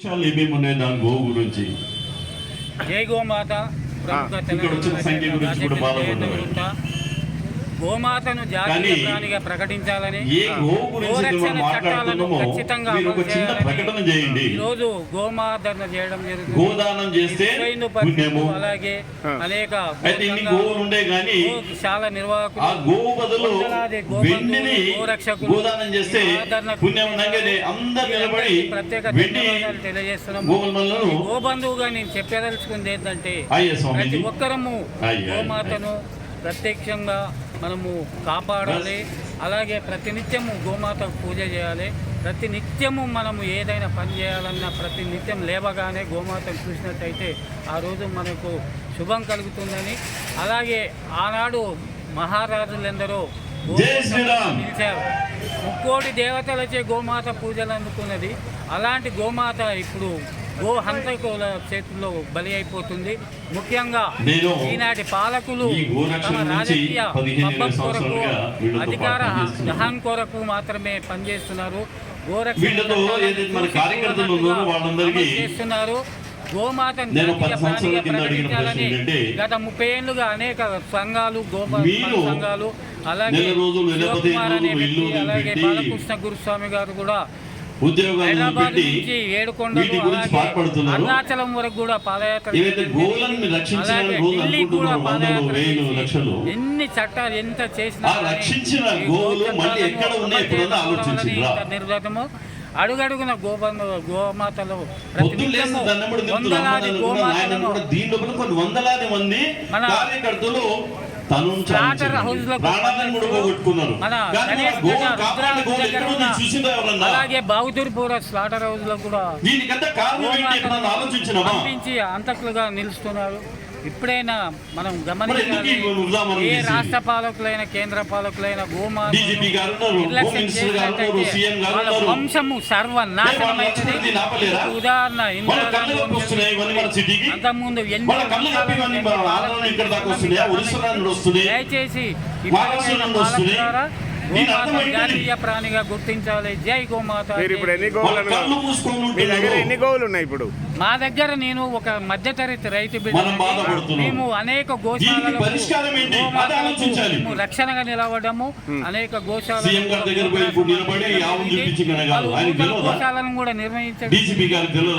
విషయాలు ఏమేమి ఉన్నాయి దాని గోవు గురించి జై గోమాత ఇక్కడ వచ్చిన సంఖ్య గురించి కూడా బాధపడ్డారు. గోమాతను జాతీయ ప్రాణిగా ప్రకటించాలని గోరక్షణ చట్టాలను ఖచ్చితంగా ప్రకటన చేయండి. ఈరోజు గోమాతన చేయడం జరుగుతుంది. గోదానం చేస్తే అలాగే అనేక గోవులు ఉండే గానీ చాలా నిర్వాహకులు ఆ గోవు బదులు వెండిని గోదానం చేస్తే పుణ్యం అందరు నిలబడి ప్రత్యేక తెలియజేస్తున్నాము. గోబంధువుగా నేను చెప్పదలుచుకుంది ఏంటంటే ప్రతి ఒక్కరము గోమాతను ప్రత్యక్షంగా మనము కాపాడాలి. అలాగే ప్రతినిత్యము గోమాత పూజ చేయాలి. ప్రతినిత్యము మనము ఏదైనా పని చేయాలన్నా ప్రతినిత్యం లేవగానే గోమాతను చూసినట్టయితే ఆ రోజు మనకు శుభం కలుగుతుందని, అలాగే ఆనాడు మహారాజులందరూ నిలిచారు. 3,000,000 దేవతలచే గోమాత పూజలు అందుకున్నది. అలాంటి గోమాత ఇప్పుడు గో హంతకుల చేతుల్లో బలి అయిపోతుంది. ముఖ్యంగా ఈనాటి పాలకులు తమ రాజకీయ పబ్బం కొరకు, అధికార దహం కొరకు మాత్రమే పనిచేస్తున్నారు. గోరక్షణ చేస్తున్నారు. గోమాతను ప్రకటించాలని గత 30 ఏళ్లుగా అనేక సంఘాలు, సంఘాలు, అలాగే అలాగే బాలకృష్ణ గురుస్వామి గారు కూడా హైదరాబాద్ నుంచి ఏడుకొండలు, అరుణాచలం వరకు కూడా పాదయాత్ర, అలాగే ఢిల్లీ కూడా పాదయాత్ర, ఎన్ని చట్టాలు ఎంత చేసినా నిర్గతము అడుగడుగున గోమాతలు వందలాది గోమాతలను మన స్లాటర్ హౌస్లకు, అలాగే బాగుతూర్పూర స్లాటర్ హౌస్ లో కూడా పంపించి అంతకులుగా నిలుస్తున్నారు. ఇప్పుడైనా మనం గమనించాలి. ఏ రాష్ట్ర పాలకులైన కేంద్ర పాలకులైన గోమాత నిర్లక్ష్యం చేసినట్టయితే వాళ్ళ వంశము సర్వనాశనమైనది. ఉదాహరణ అంతకుముందు దయచేసి జాతీయ ప్రాణిగా గుర్తించాలి. జై గోమాత. ఎన్ని గోవులు ఉన్నాయి ఇప్పుడు మా దగ్గర? నేను ఒక మధ్యతరగతి రైతు బిడ్డ. మేము అనేక గోశాలను రక్షణగా నిలవడము, అనేక గోశాలను కూడా నిర్వహించడం.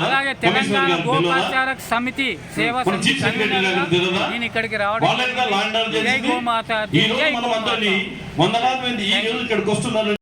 అలాగే తెలంగాణ గోపాచారక సమితి సేవా సమితి నేను ఇక్కడికి రావడం. జై గోమాత. జై గోమాత.